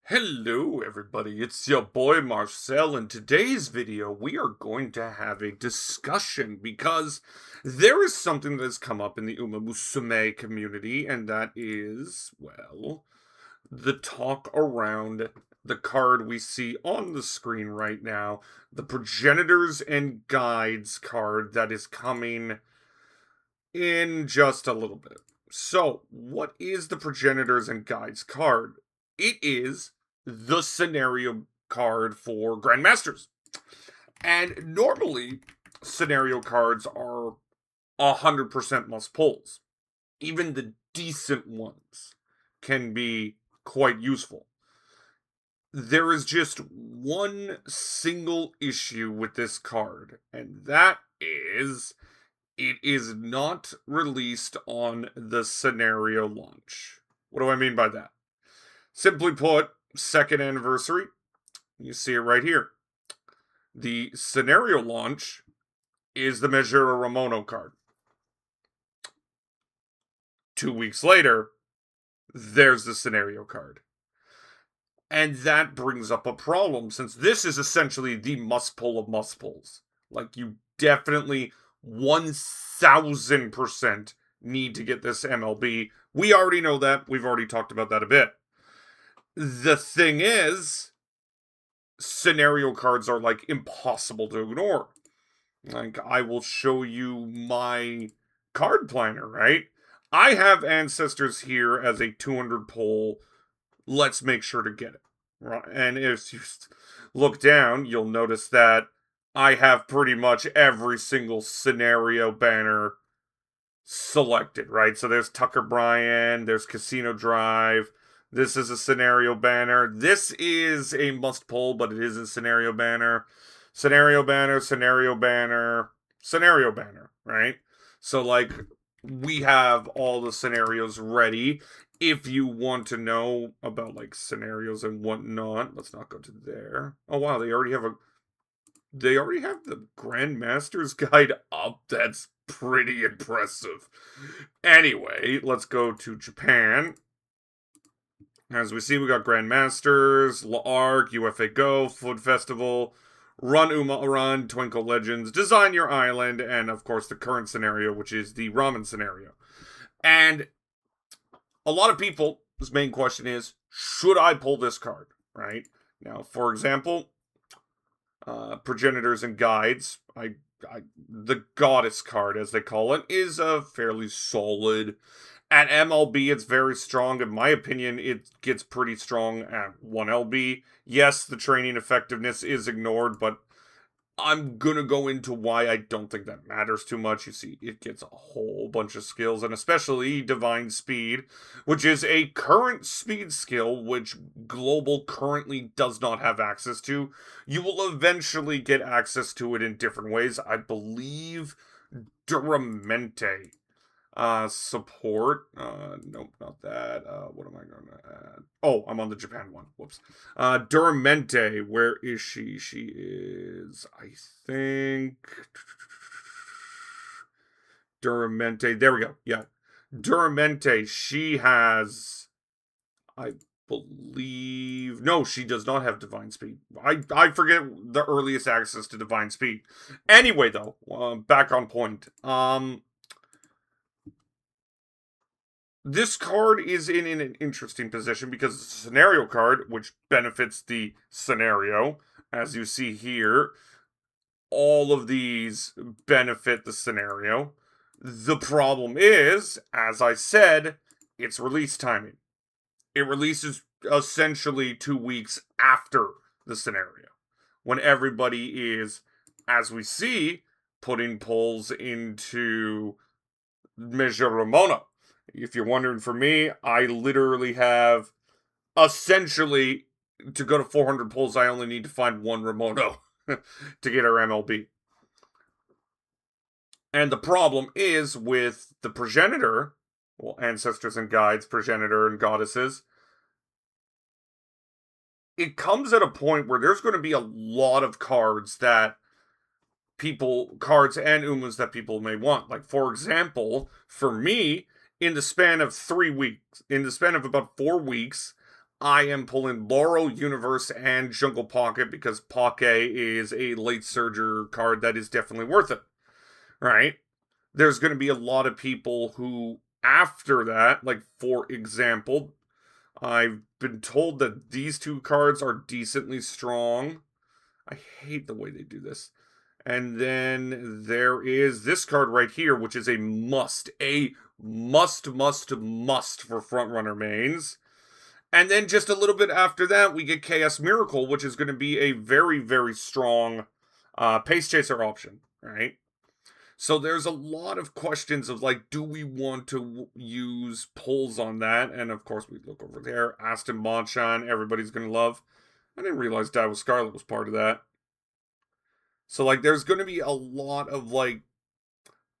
Hello everybody, it's your boy Marcel. In today's video we are going to have a discussion because there is something that has come up in the Uma Musume community, and that is, well, the talk around the card we see on the screen right now, the Progenitors and Guides card that is coming in just a little bit. So, what is the Progenitors and Guides card? It is the scenario card for Grandmasters. And normally, scenario cards are 100% must pulls. Even the decent ones can be quite useful. There is just one single issue with this card, and that is it is not released on the scenario launch. What do I mean by that? Simply put, second anniversary, you see it right here. The scenario launch is the Majuro Ramono card. 2 weeks later, there's the scenario card. And that brings up a problem, since this is essentially the must pull of must pulls. Like, you definitely 1000% need to get this MLB. We already know that. We've already talked about that a bit. The thing is, scenario cards are like impossible to ignore. Like, I will show you my card planner, right? I have Ancestors here as a 200 pull. Let's make sure to get it. Right? And if you look down, you'll notice that I have pretty much every single scenario banner selected, right? So there's Tucker Bryan, there's Casino Drive. This is a scenario banner. This is a must pull, but it is a scenario banner. Scenario banner, scenario banner, scenario banner, right? So, like, we have all the scenarios ready. If you want to know about, like, scenarios and whatnot, let's not go to there. Oh, wow, they already have the Grandmaster's Guide up. That's pretty impressive. Anyway, let's go to Japan. As we see, we got Grandmasters, L'Arc, UFA Go, Food Festival, Run Uma Run, Twinkle Legends, Design Your Island, and of course the current scenario, which is the ramen scenario. And a lot of people's main question is, should I pull this card, right? Now, for example, Progenitors and Guides, the Goddess card, as they call it, is a fairly solid. At MLB, it's very strong. In my opinion, it gets pretty strong at 1LB. Yes, the training effectiveness is ignored, but I'm gonna go into why I don't think that matters too much. You see, it gets a whole bunch of skills, and especially Divine Speed, which is a current speed skill which Global currently does not have access to. You will eventually get access to it in different ways. I believe Duramente support. Nope, not that. What am I gonna add? Oh, I'm on the Japan one. Whoops. Duramente, where is she? She is, I think, Duramente. There we go. Yeah. Duramente, she has, I believe, no, she does not have Divine Speed. I forget the earliest access to Divine Speed. Anyway, though, back on point. This card is in an interesting position because it's a scenario card, which benefits the scenario. As you see here, all of these benefit the scenario. The problem is, as I said, its release timing. It releases essentially 2 weeks after the scenario, when everybody is, as we see, putting pulls into Majuro Ramono. If you're wondering, for me, I literally have, essentially, to go to 400 pulls, I only need to find one Ramono to get our MLB. And the problem is with the Progenitor, well, Ancestors and Guides, Progenitor and Goddesses, it comes at a point where there's going to be a lot of cards and Umas that people may want. Like, for example, for me, in the span of 3 weeks, in the span of about 4 weeks, I am pulling Laurel, Universe, and Jungle Pocket because Pocket is a late surger card that is definitely worth it, right? There's going to be a lot of people who, after that, like for example, I've been told that these two cards are decently strong. I hate the way they do this. And then there is this card right here, which is a must. A must for frontrunner mains. And then just a little bit after that, we get Chaos Miracle, which is going to be a very, very strong Pace Chaser option, right? So there's a lot of questions of like, do we want to use pulls on that? And of course, we look over there. Aston Bonchan, everybody's going to love. I didn't realize Dawa Scarlet was part of that. So like, there's going to be a lot of like,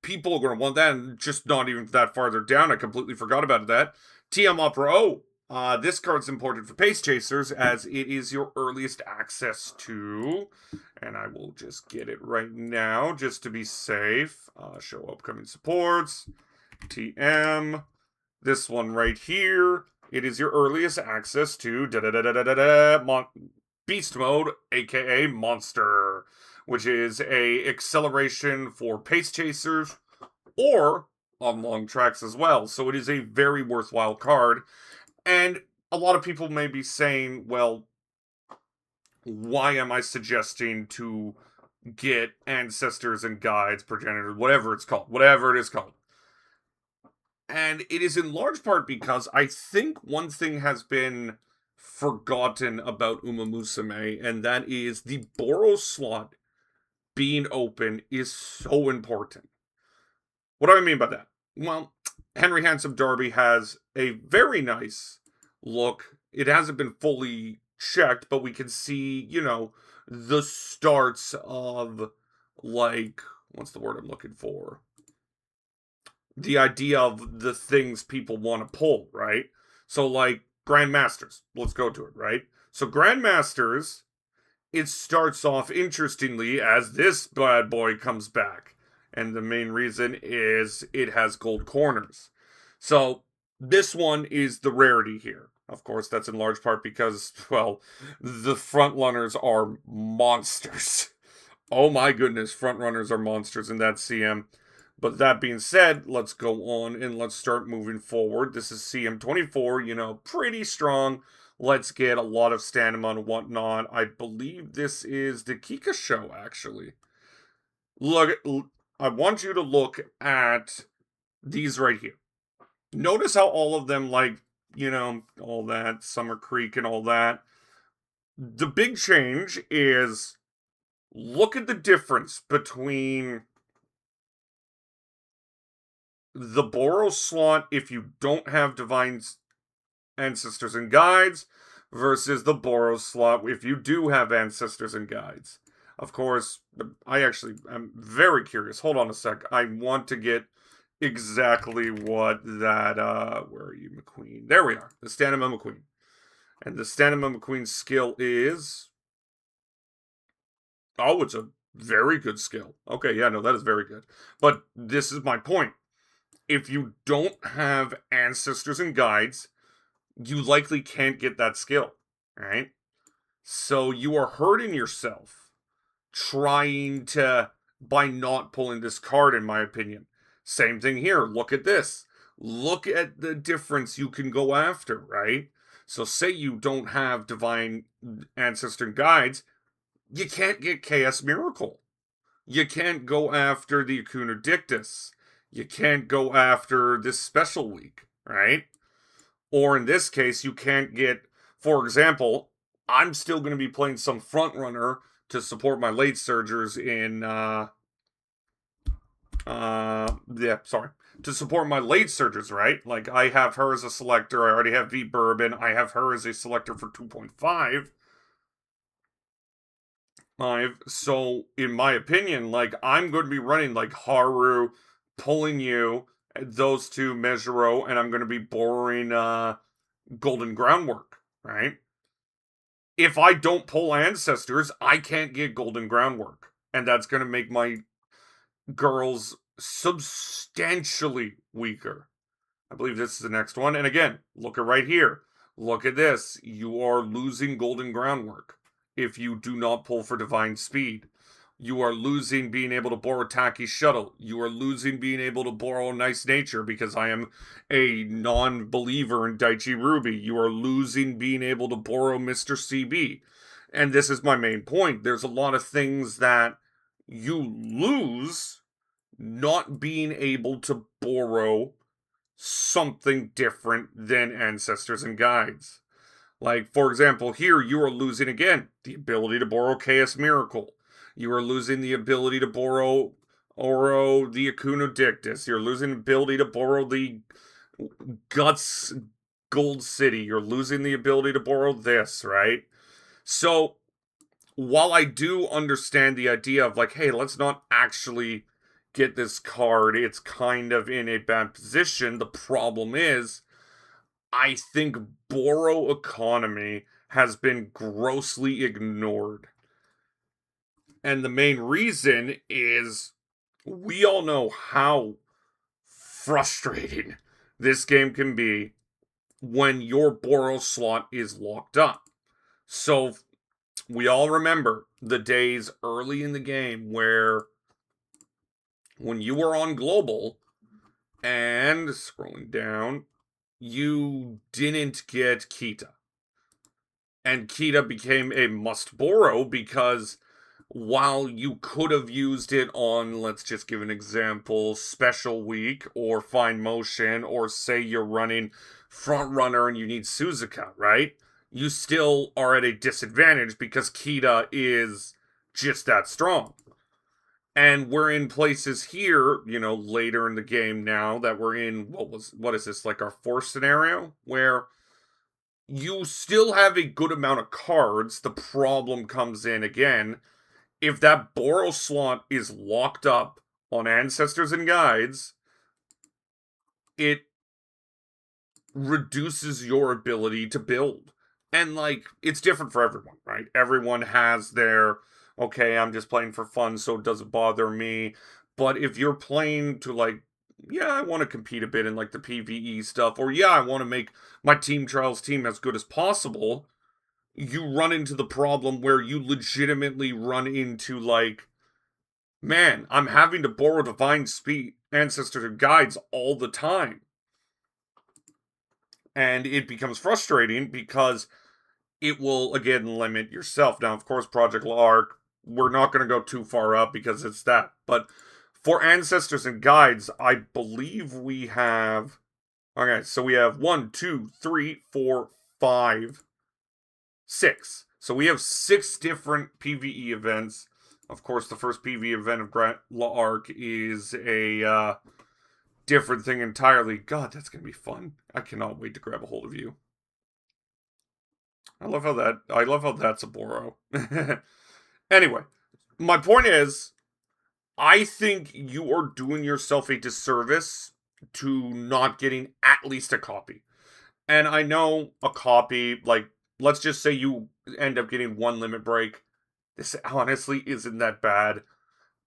people are going to want that, and just not even that farther down. I completely forgot about that. TM Opera O. This card's important for Pace Chasers as it is your earliest access to, and I will just get it right now just to be safe. Show upcoming supports. TM. This one right here. It is your earliest access to Beast Mode, aka Monster, which is a acceleration for Pace Chasers or on long tracks as well. So it is a very worthwhile card. And a lot of people may be saying, well, why am I suggesting to get Ancestors and Guides, Progenitors, whatever it is called? And it is in large part because I think one thing has been forgotten about Uma Musume, and that is the Boros slot being open is so important. What do I mean by that? Well, Henry Handsome Darby has a very nice look. It hasn't been fully checked, but we can see, you know, the starts of, like, what's the word I'm looking for? The idea of the things people want to pull, right? So, like, Grandmasters. Let's go to it, right? So, Grandmasters, it starts off interestingly as this bad boy comes back. And the main reason is it has gold corners. So, this one is the rarity here. Of course, that's in large part because, well, the frontrunners are monsters. Oh my goodness, frontrunners are monsters in that CM. But that being said, let's go on and let's start moving forward. This is CM24, you know, pretty strong. Let's get a lot of stamina and whatnot. I believe this is the Kika show, actually. Look, I want you to look at these right here. Notice how all of them, like, you know, all that, Summer Creek and all that. The big change is, look at the difference between the Boros slot if you don't have Divine Ancestors and Guides versus the Boros slot if you do have Ancestors and Guides. Of course, I'm very curious. Hold on a sec. I want to get exactly what that, where are you, McQueen? There we are. The Stanima McQueen. And the Stanima McQueen skill is... Oh, it's a very good skill. Okay, yeah, no, that is very good. But this is my point. If you don't have Ancestors and Guides, you likely can't get that skill, right? So you are hurting yourself trying to, by not pulling this card, in my opinion. Same thing here. Look at this. Look at the difference you can go after, right? So say you don't have Divine Ancestor and Guides, you can't get Chaos Miracle. You can't go after the Acuna Dictus. You can't go after this special week, right? Or in this case, you can't get, for example, I'm still going to be playing some Frontrunner to support my late surgers in, to support my late surgers, right? Like, I have her as a selector, I already have V Bourbon, I have her as a selector for 2.5. So, in my opinion, like, I'm going to be running, like, Haru, pulling you, those two, Mejiro, and I'm going to be borrowing, Golden Groundwork, right? If I don't pull Ancestors, I can't get Golden Groundwork. And that's going to make my girls substantially weaker. I believe this is the next one. And again, look at right here. Look at this. You are losing golden groundwork if you do not pull for divine speed. You are losing being able to borrow Taki Shuttle. You are losing being able to borrow Nice Nature because I am a non-believer in Daichi Ruby. You are losing being able to borrow Mr. CB. And this is my main point. There's a lot of things that you lose not being able to borrow something different than Ancestors and Guides. Like, for example, here you are losing again the ability to borrow Chaos Miracle. You are losing the ability to borrow the Akuno Dictus. You're losing the ability to borrow the Guts Gold City. You're losing the ability to borrow this, right? So, while I do understand the idea of like, hey, let's not actually get this card, it's kind of in a bad position. The problem is, I think borrow economy has been grossly ignored. And the main reason is we all know how frustrating this game can be when your borrow slot is locked up. So we all remember the days early in the game where when you were on global and scrolling down, you didn't get Kita. And Kita became a must borrow because while you could have used it on, let's just give an example, Special Week or Fine Motion, or say you're running Front Runner and you need Suzuka, right? You still are at a disadvantage because Kita is just that strong. And we're in places here, later in the game now that we're in, what is this, like our fourth scenario? Where you still have a good amount of cards. The problem comes in again, if that borrow slot is locked up on Ancestors and Guides, it reduces your ability to build. And, it's different for everyone, right? Everyone has their, okay, I'm just playing for fun, so it doesn't bother me. But if you're playing to, yeah, I want to compete a bit in, the PvE stuff, or yeah, I want to make my Team Trials team as good as possible, you run into the problem where you legitimately run into, man, I'm having to borrow Divine Speed, Ancestor Guides all the time. And it becomes frustrating because it will, again, limit yourself. Now, of course, Project Lark, we're not going to go too far up because it's that. But for Ancestors and Guides, I believe we have... Okay, so we have 1, 2, 3, 4, 5, 6. So we have 6 different PvE events. Of course, the first PvE event of Grand Arc is a different thing entirely. God, that's going to be fun. I cannot wait to grab a hold of you. I love how that's a borrow. Anyway, my point is, I think you are doing yourself a disservice to not getting at least a copy. And I know a copy, let's just say you end up getting 1 limit break. This honestly isn't that bad.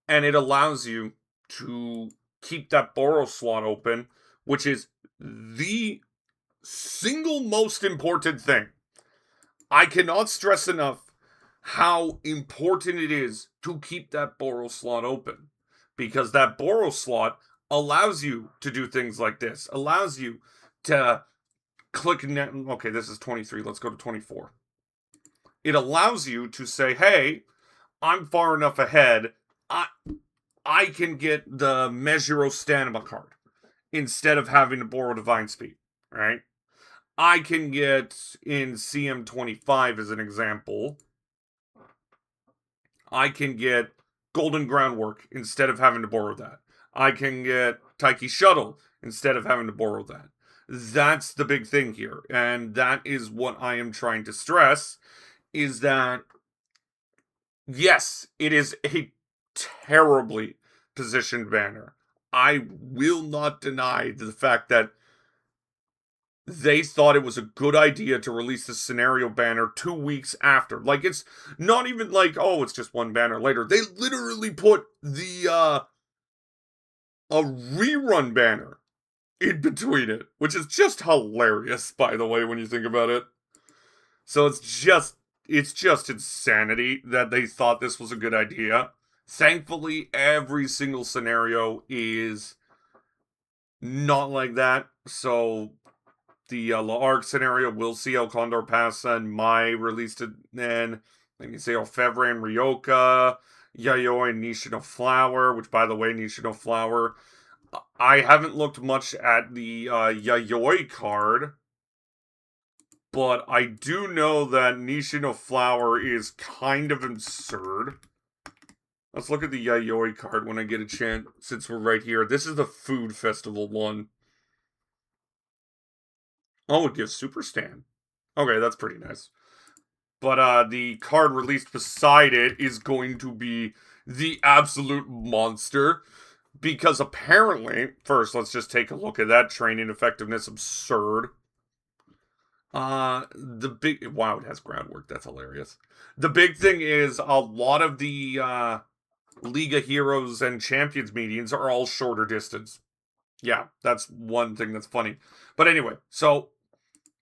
And it allows you to keep that borrow slot open, which is the single most important thing. I cannot stress enough how important it is to keep that borrow slot open. Because that borrow slot allows you to do things like this. Allows you to click... Okay, this is 23. Let's go to 24. It allows you to say, hey, I'm far enough ahead. I can get the Mejiro Stamina card instead of having to borrow Divine Speed, right? I can get, in CM25 as an example, I can get Golden Groundwork instead of having to borrow that. I can get Taiki Shuttle instead of having to borrow that. That's the big thing here. And that is what I am trying to stress, is that, yes, it is a terribly positioned banner. I will not deny the fact that they thought it was a good idea to release the scenario banner 2 weeks after. It's not even oh, it's just one banner later. They literally put the a rerun banner in between it, which is just hilarious, by the way, when you think about it. So it's just insanity that they thought this was a good idea. Thankfully, every single scenario is not like that. So the L'Arc scenario will see El Condor Pasa and Mai released it then. Then you say Orfevre and Ryoka, Yayoi and Nishino Flower, which by the way, Nishino Flower, I haven't looked much at the Yayoi card, but I do know that Nishino Flower is kind of absurd. Let's look at the Yayoi card when I get a chance, since we're right here. This is the Food Festival one. Oh, it gives Super Stan. Okay, that's pretty nice. But the card released beside it is going to be the absolute monster. Because apparently, first, let's just take a look at that. Training effectiveness, absurd. The big, wow, it has groundwork. That's hilarious. The big thing is a lot of the League of Heroes and Champions meetings are all shorter distance. Yeah, that's one thing that's funny. But anyway, so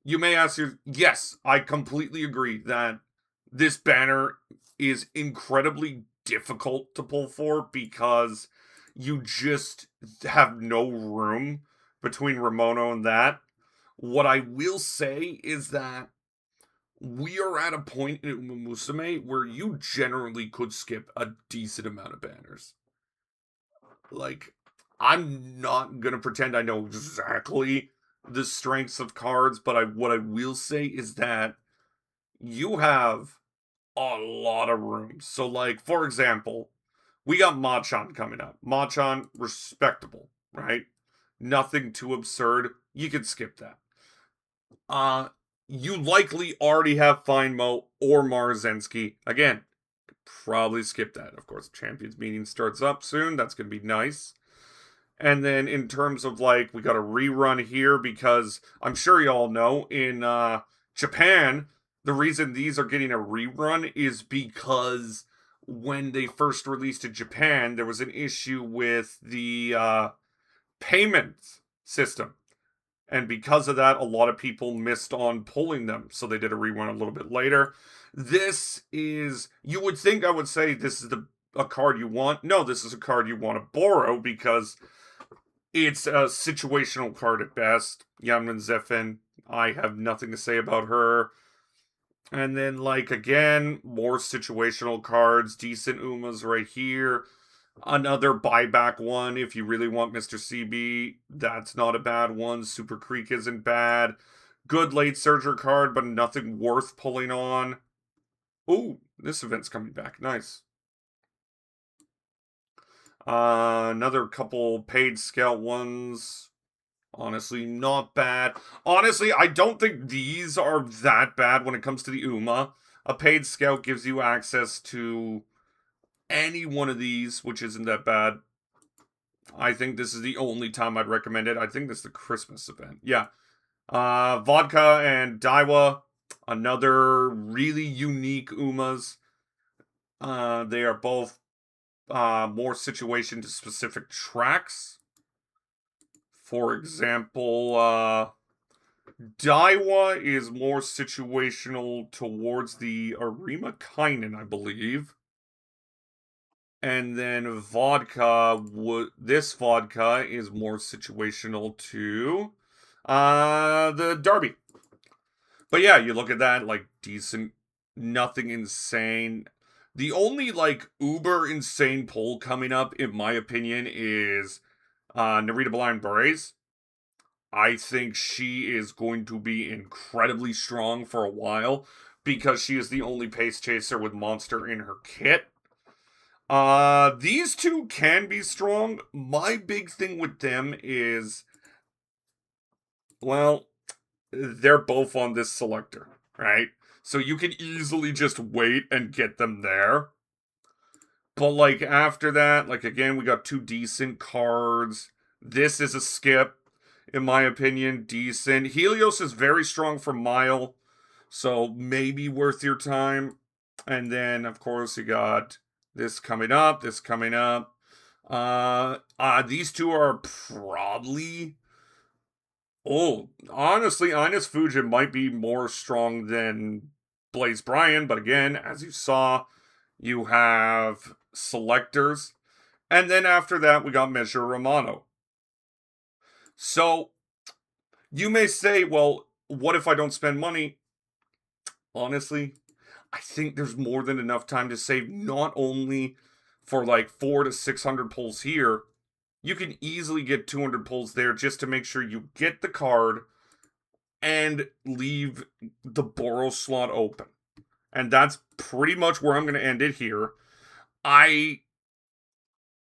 you may ask your, yes, I completely agree that this banner is incredibly difficult to pull for because you just have no room between Ramono and that. What I will say is that we are at a point in Uma Musume where you generally could skip a decent amount of banners. Like, I'm not gonna pretend I know exactly the strengths of cards, but what I will say is that you have a lot of room. So, like, for example, we got Machan coming up. Machan, respectable, right? Nothing too absurd. You could skip that. Uh, you likely already have Feinmo or Marzensky. Again, probably skip that. Of course, Champions meeting starts up soon. That's going to be nice. And then in terms of like, we got a rerun here because I'm sure y'all know in Japan, the reason these are getting a rerun is because when they first released in Japan, there was an issue with the payment system. And because of that, a lot of people missed on pulling them. So they did a rerun a little bit later. This is, you would think I would say this is a card you want. No, this is a card you want to borrow because it's a situational card at best. Yanman Zephin, I have nothing to say about her. And then, like, again, more situational cards. Decent Umas right here. Another buyback one if you really want Mr. CB. That's not a bad one. Super Creek isn't bad. Good late surger card, but nothing worth pulling on. Ooh, this event's coming back. Nice. Another couple paid scout ones. Honestly, not bad. Honestly, I don't think these are that bad when it comes to the UMA. A paid scout gives you access to any one of these, which isn't that bad. I think this is the only time I'd recommend it. I think this is the Christmas event. Yeah. Vodka and Daiwa, another really unique Umas. They are both more situation to specific tracks. For example, Daiwa is more situational towards the Arima Kainen, I believe. And then vodka, this vodka is more situational to the Derby. But yeah, you look at that, like, decent, nothing insane. The only, like, uber insane pull coming up, in my opinion, is Narita Blind Berets. I think she is going to be incredibly strong for a while because she is the only pace chaser with Monster in her kit. These two can be strong. My big thing with them is, well, they're both on this selector, right? So you can easily just wait and get them there. But, like, after that, like, again, we got two decent cards. This is a skip, in my opinion, decent. Helios is very strong for Mile, so maybe worth your time. And then, of course, you got this coming up, this coming up. These two are probably Oh, honestly, Ines Fujin might be more strong than Blaze Bryan, but again, as you saw, you have selectors, and then after that, we got Measure Romano. So, you may say, well, what if I don't spend money? Honestly, I think there's more than enough time to save not only for like 4 to 600 pulls here, you can easily get 200 pulls there just to make sure you get the card and leave the Boros slot open. And that's pretty much where I'm going to end it here.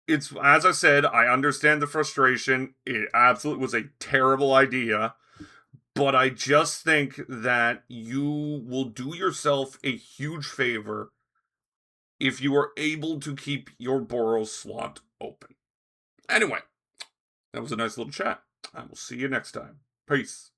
It's, as I said, I understand the frustration. It absolutely was a terrible idea. But I just think that you will do yourself a huge favor if you are able to keep your Boros slot open. Anyway, that was a nice little chat. I will see you next time. Peace.